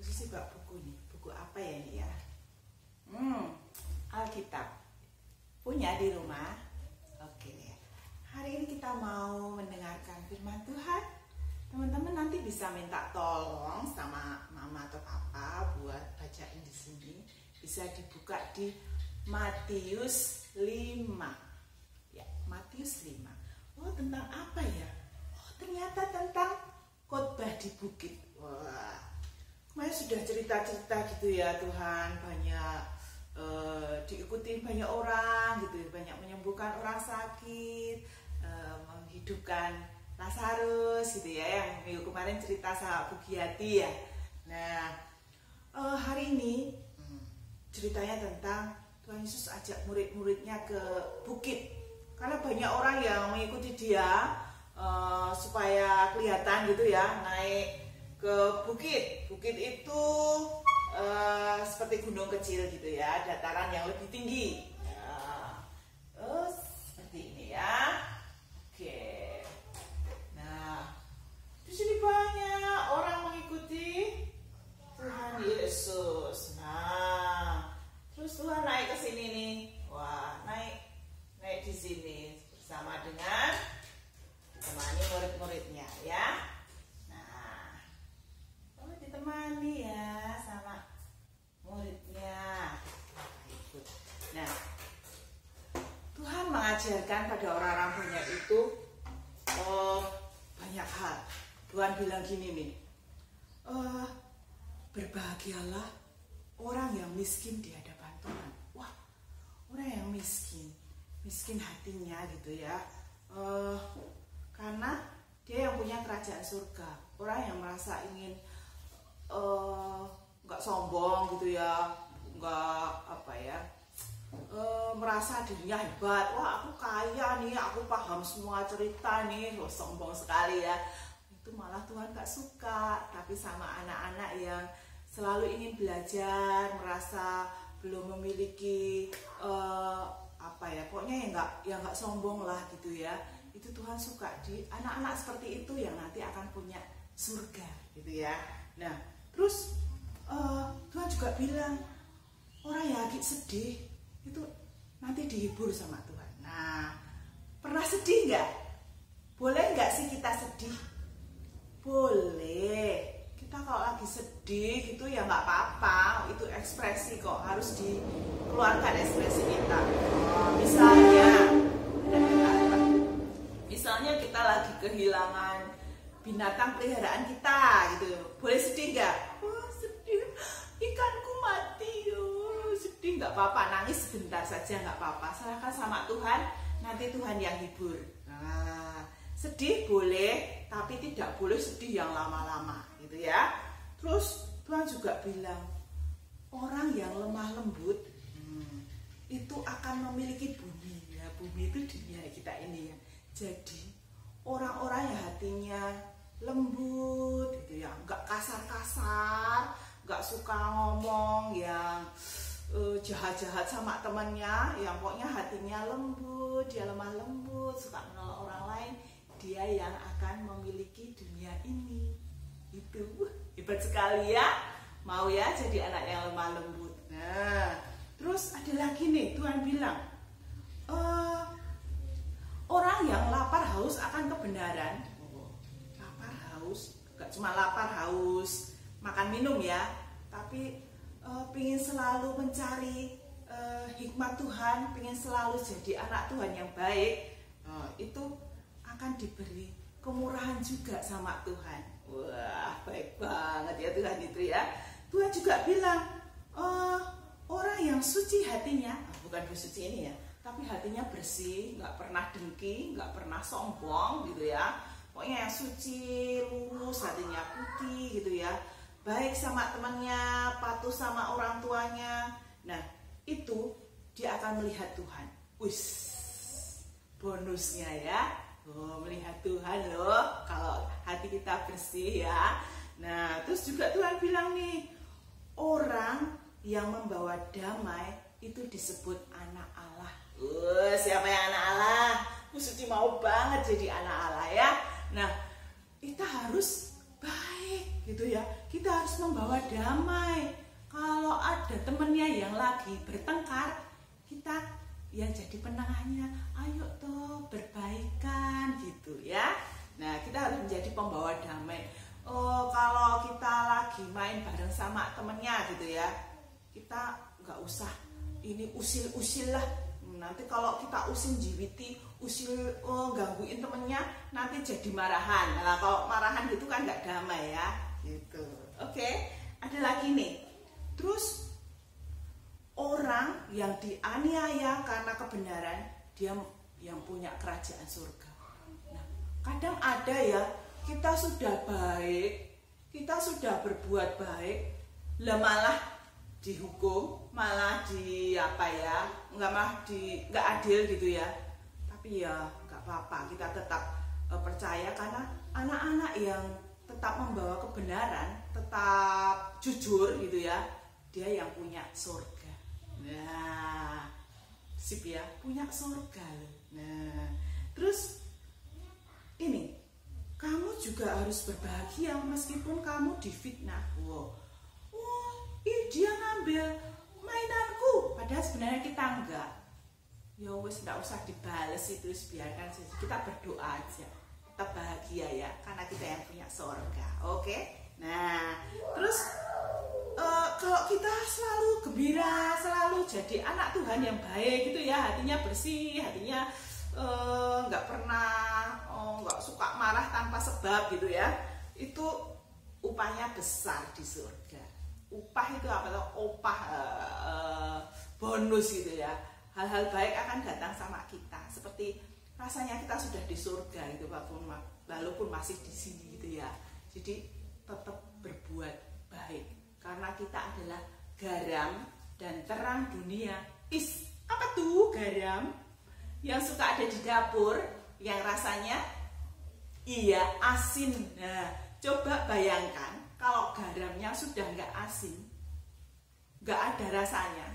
Susi bawa buku nih. Buku apa ya ini ya? Alkitab. Punya di rumah? Oke. Hari ini kita mau mendengarkan firman Tuhan. Teman-teman nanti bisa minta tolong sama mama atau papa buat bacain di sini. Bisa dibuka di Matius 5. Ya, Matius 5. Oh, tentang apa ya? Oh, ternyata tentang khotbah di bukit. Wah. Kemarin sudah cerita-cerita gitu ya, Tuhan banyak diikuti banyak orang gitu, banyak menyembuhkan orang sakit, menghidupkan Lazarus gitu ya, yang minggu kemarin cerita sama Bu Giati ya. Nah, hari ini ceritanya tentang Tuhan Yesus ajak murid-muridnya ke bukit, karena banyak orang yang mengikuti dia supaya kelihatan gitu ya, naik ke bukit. Bukit itu seperti gunung kecil gitu ya, dataran yang lebih tinggi. Seperti ini ya. Oke. Nah, di sini banyak orang mengikuti Tuhan Yesus. Nah, terus Tuhan naik ke sini nih. Wah, naik di sini bersama dengan ditemani murid-muridnya ya. Ditemani ya sama muridnya. Nah, Tuhan mengajarkan pada orang-orang banyak itu banyak hal. Tuhan bilang gini nih, berbahagialah orang yang miskin di hadapan Tuhan. Wah, orang yang miskin hatinya gitu ya, karena dia yang punya kerajaan surga. Orang yang merasa ingin nggak sombong gitu ya, nggak apa ya, merasa dirinya hebat. Wah, aku kaya nih, aku paham semua cerita nih. Wah, sombong sekali ya. Itu malah Tuhan nggak suka. Tapi sama anak-anak yang selalu ingin belajar, merasa belum memiliki apa ya, pokoknya yang nggak sombong lah gitu ya. Itu Tuhan suka di anak-anak seperti itu yang nanti akan punya surga gitu ya. Nah, terus Tuhan juga bilang orang yang lagi sedih itu nanti dihibur sama Tuhan. Nah, pernah sedih nggak? Boleh nggak sih kita sedih? Boleh. Kita kalau lagi sedih gitu ya nggak apa-apa. Itu ekspresi kok, harus dikeluarkan ekspresi kita. Misalnya kita lagi kehilangan binatang peliharaan kita gitu, boleh sedih nggak? Wah, sedih, ikanku mati. Sedih nggak apa-apa, nangis sebentar saja nggak apa-apa, serahkan sama Tuhan, nanti Tuhan yang hibur. Nah, sedih boleh, tapi tidak boleh sedih yang lama-lama gitu ya. Terus Tuhan juga bilang orang yang lemah lembut itu akan memiliki bumi ya. Bumi itu dunia kita ini ya. Jadi orang-orang yang hatinya lembut gitu ya, nggak kasar-kasar, nggak suka ngomong yang jahat-jahat sama temannya, yang pokoknya hatinya lembut, dia lemah lembut, suka menolong orang lain, dia yang akan memiliki dunia ini. Itu hebat sekali ya, mau ya jadi anak yang lemah lembut. Nah, terus ada lagi nih, Tuhan bilang orang yang lapar haus akan kebenaran. Lapar haus, gak cuma lapar haus makan minum ya, tapi pengen selalu mencari hikmat Tuhan, pengen selalu jadi anak Tuhan yang baik, itu akan diberi kemurahan juga sama Tuhan. Wah, baik banget ya Tuhan itu ya. Tuhan juga bilang orang yang suci hatinya, bukan bersuci ini ya, tapi hatinya bersih, nggak pernah dengki, nggak pernah sombong gitu ya. Pokoknya yang suci, lurus, hatinya putih gitu ya. Baik sama temannya, patuh sama orang tuanya. Nah, itu dia akan melihat Tuhan. Wis, bonusnya ya. Melihat Tuhan loh, kalau hati kita bersih ya. Nah, terus juga Tuhan bilang nih, orang yang membawa damai itu disebut anak Allah. Siapa yang anak Allah? Suci mau banget jadi anak Allah ya. Nah, kita harus baik gitu ya. Kita harus membawa damai. Kalau ada temennya yang lagi bertengkar, kita yang jadi penengahnya, ayo toh berbaikan gitu ya. Nah, kita harus menjadi pembawa damai. Oh, kalau kita lagi main bareng sama temennya gitu ya, kita nggak usah ini usil-usil lah. Nanti kalau kita usil jiwiti, gangguin temennya, nanti jadi marahan. Nah, kalau marahan gitu kan nggak damai ya gitu. Oke, ada lagi nih. Terus orang yang dianiaya karena kebenaran, dia yang punya kerajaan surga. Nah, kadang ada ya, kita sudah baik, kita sudah berbuat baik, lah malah dihukum, malah nggak adil gitu ya. Tapi ya nggak apa-apa, kita tetap percaya karena anak-anak yang tetap membawa kebenaran, tetap jujur gitu ya, dia yang punya surga. Nah, sip ya, punya surga loh. Nah, terus ini, kamu juga harus berbahagia meskipun kamu difitnah. Wow, dia ngambil mainanku, padahal sebenarnya kita enggak. Ya wes, enggak usah dibales itu, biarkan saja. Kita berdoa aja, tetap bahagia ya, karena kita yang punya surga. Oke? Nah, terus kalau kita selalu gembira, selalu jadi anak Tuhan yang baik gitu ya, hatinya bersih, hatinya nggak suka marah tanpa sebab gitu ya, itu upahnya besar di surga. Upah itu apa tuh? Upah bonus gitu ya. Hal-hal baik akan datang sama kita, seperti rasanya kita sudah di surga gitu, walaupun masih di sini gitu ya. Jadi tetap berbuat baik, karena kita adalah garam dan terang dunia. Apa tuh garam? Yang suka ada di dapur, yang rasanya asin. Nah, coba bayangkan kalau garamnya sudah nggak asin, nggak ada rasanya,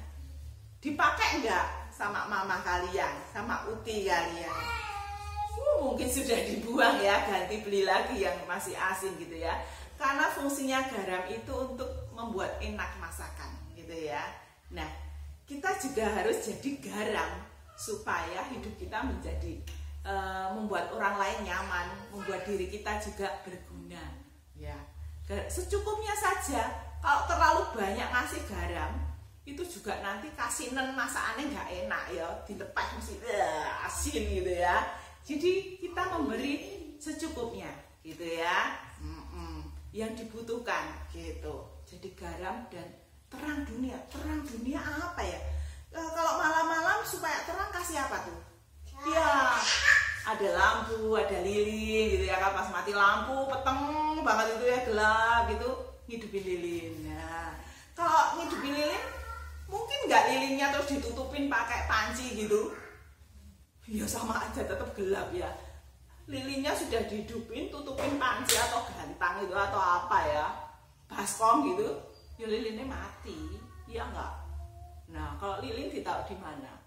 dipakai nggak sama mama kalian, sama uti kalian? Mungkin sudah dibuang ya, ganti beli lagi yang masih asin gitu ya. Karena fungsinya garam itu untuk membuat enak masakan gitu ya. Nah, kita juga harus jadi garam supaya hidup kita menjadi membuat orang lain nyaman, membuat diri kita juga berguna ya. Secukupnya saja. Kalau terlalu banyak ngasih garam, itu juga nanti kasinan masakannya nggak enak ya, ditepah mesti asin gitu ya. Jadi kita memberi secukupnya gitu ya, yang dibutuhkan gitu. Jadi garam dan terang dunia. Terang dunia apa ya? Kalau malam-malam supaya terang kasih apa tuh? Ya, ada lampu, ada lilin gitu ya. Pas mati lampu, peteng banget itu ya, gelap gitu, ngidupin lilin. Nah, kalau ngidupin lilin, mungkin nggak lilinnya terus ditutupin pakai panci gitu. Ya sama aja, tetap gelap ya. Lilinnya sudah dihidupin, tutupin panci atau gantang gitu atau apa ya, baskom gitu, ya lilinnya mati, ya enggak. Nah, kalau lilin ditaruh di mana?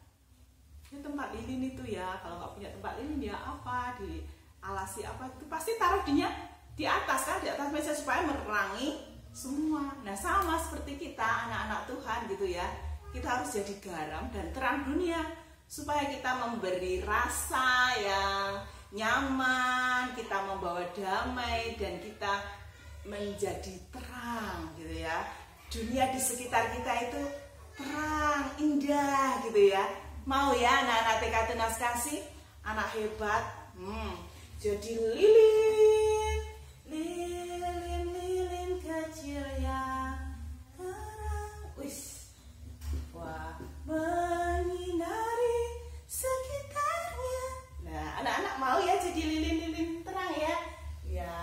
Ya tempat lilin itu ya. Kalau nggak punya tempat lilin ya apa, di alasi apa itu pasti taruh di atas kan, di atas meja supaya menerangi semua. Nah, sama seperti kita anak-anak Tuhan gitu ya. Kita harus jadi garam dan terang dunia supaya kita memberi rasa yang nyaman, kita membawa damai, dan kita menjadi terang gitu ya. Dunia di sekitar kita itu terang, indah gitu ya. Mau ya anak-anak TK Tunas Kasih, anak hebat, jadi lilin, lilin, lilin kecil yang terang, wah, menyinari sekitarnya. Nah, anak-anak mau ya jadi lilin-lilin terang ya? Ya,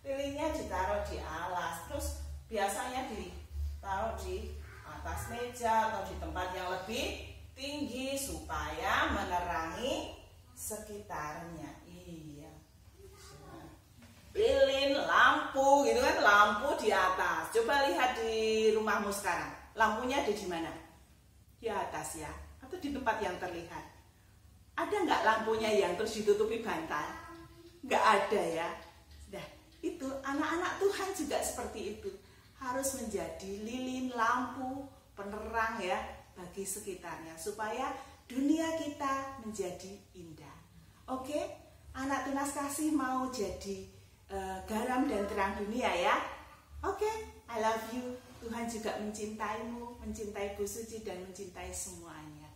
lilinnya ditaruh di alas, terus biasanya ditaruh di atas meja atau di tempat yang lebih tinggi supaya menerangi sekitarnya. Iya. Lilin, lampu gitu kan, lampu di atas. Coba lihat di rumahmu sekarang, lampunya ada di mana? Di atas ya, atau di tempat yang terlihat? Ada nggak lampunya yang terus ditutupi bantal? Nggak ada ya. Nah, itu anak-anak Tuhan juga seperti itu. harus menjadi lilin, lampu, penerang ya bagi sekitarnya supaya dunia kita menjadi indah. Oke, anak tunas kasih mau jadi garam dan terang dunia ya. Oke, I love you. Tuhan juga mencintaimu, mencintai Bu Suci dan mencintai semuanya.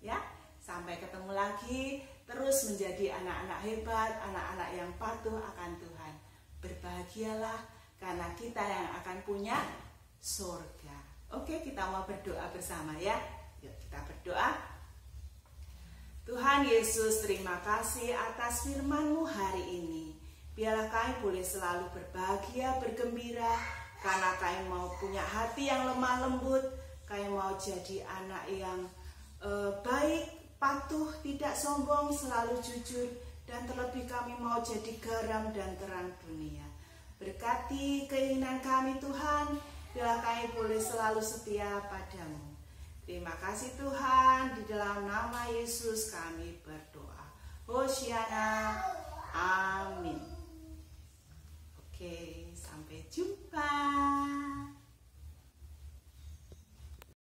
Ya, sampai ketemu lagi. Terus menjadi anak-anak hebat, anak-anak yang patuh akan Tuhan. Berbahagialah karena kita yang akan punya surga. Oke, kita mau berdoa bersama ya. Yuk kita berdoa. Tuhan Yesus, terima kasih atas firman-Mu hari ini. Biarlah kami boleh selalu berbahagia, bergembira, karena kami mau punya hati yang lemah lembut, kami mau jadi anak yang baik, patuh, tidak sombong, selalu jujur, dan terlebih kami mau jadi garam dan terang dunia. Berkati keinginan kami Tuhan, biarlah kami boleh selalu setia padamu. Terima kasih Tuhan, di dalam nama Yesus kami berdoa. Hosiana, amin.